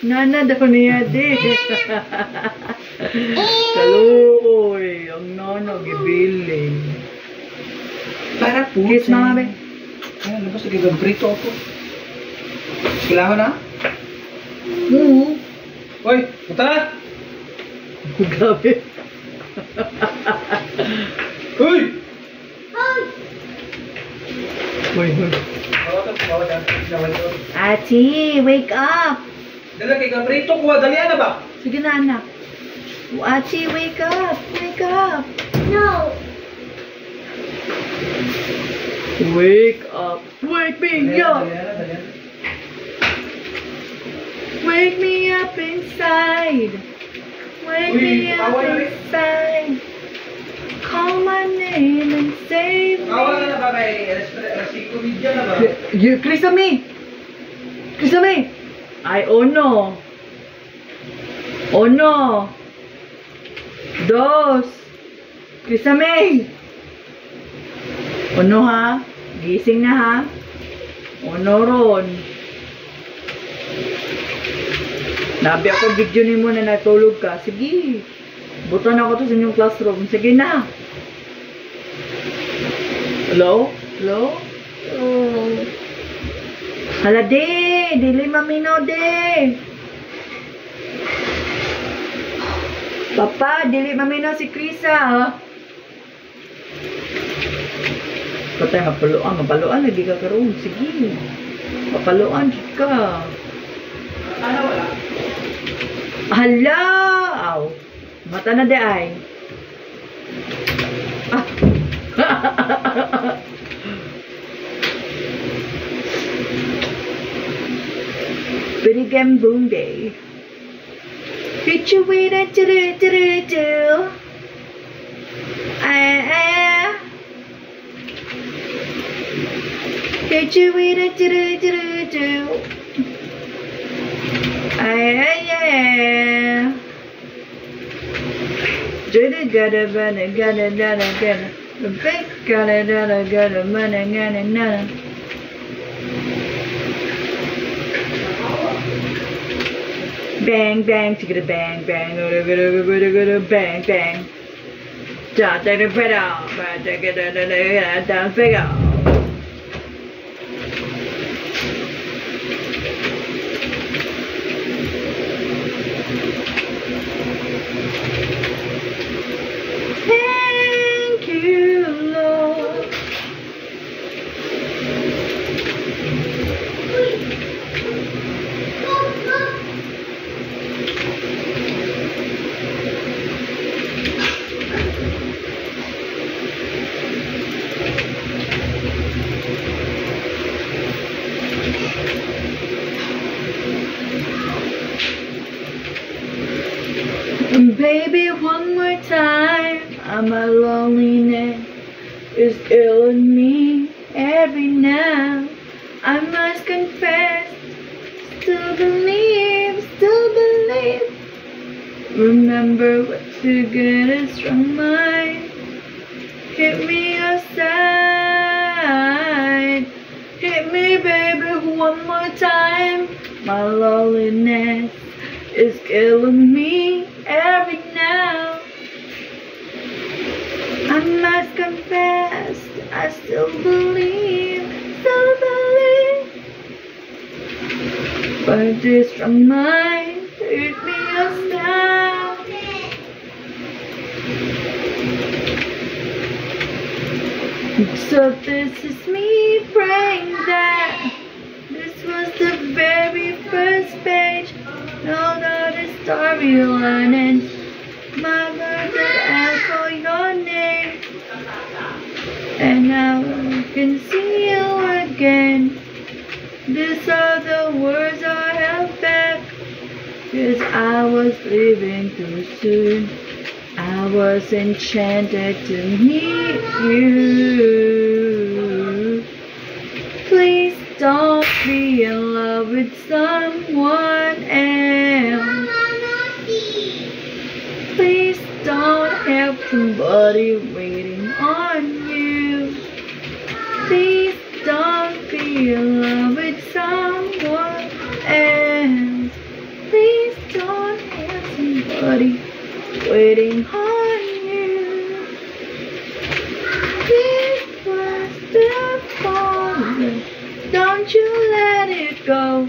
Nana daw niya di. Kaluoy, ang nono gibiling. Para po. Kiss mama be. Ayan, labas lagi gambrito ako. Kailangan na? Oo. Hoy, punta na! Grabe. Hoy! Hoy, hoy. Bawa dyan. Ati, wake up. Dala kay gambrito ko, dali na ba? Sige na, anak. Ati, wake up. Wake up. No. Wake up. Wake me up. Wake me up inside. Wake me up inside. Call my name and save me. Awa na ba kay Resiko Media na ba? Krisame! Krisame! Ay, uno. Uno. Dos. Krisame! Uno ha? Gising na ha? Uno ron. Nabi ako video ni mo na natulog ka. Sige. Butan ako to sa inyong classroom. Sige na. Hello? Hello? Oh. Hala de. Dili mamino de. Papa, dili mamino si Krisa. Ha? Patay mapaluan. Mapaluan lagi ka karoon. Sige. Mapaluan ka. Ano wala? Hala! Aw. Mata na de ay. Ah. Binigyan boom day. Hit you with a do. Hit you with a do. Yeah. Gotta bang bang to get a bang bang bang bang. Da da da da da. Thank you, Lord. And baby, one more time, my loneliness is killing me every now. I must confess, still believe. Remember what to get a strong mind. Hit me aside. Hit me, baby, one more time. My loneliness is killing me every now. I must confess, I still believe. But this strong mind hit me aside. So this is me praying that this was the very first page. Now that the storyline ends, my words that echo your name, and now I can see you again. These are the words I held back, 'cause I was leaving too soon. I was enchanted to meet you. Please don't be in love with someone else. Please don't have somebody waiting on you. Please don't be in love with someone else. Please body waiting on you. This was the moment. Don't you let it go.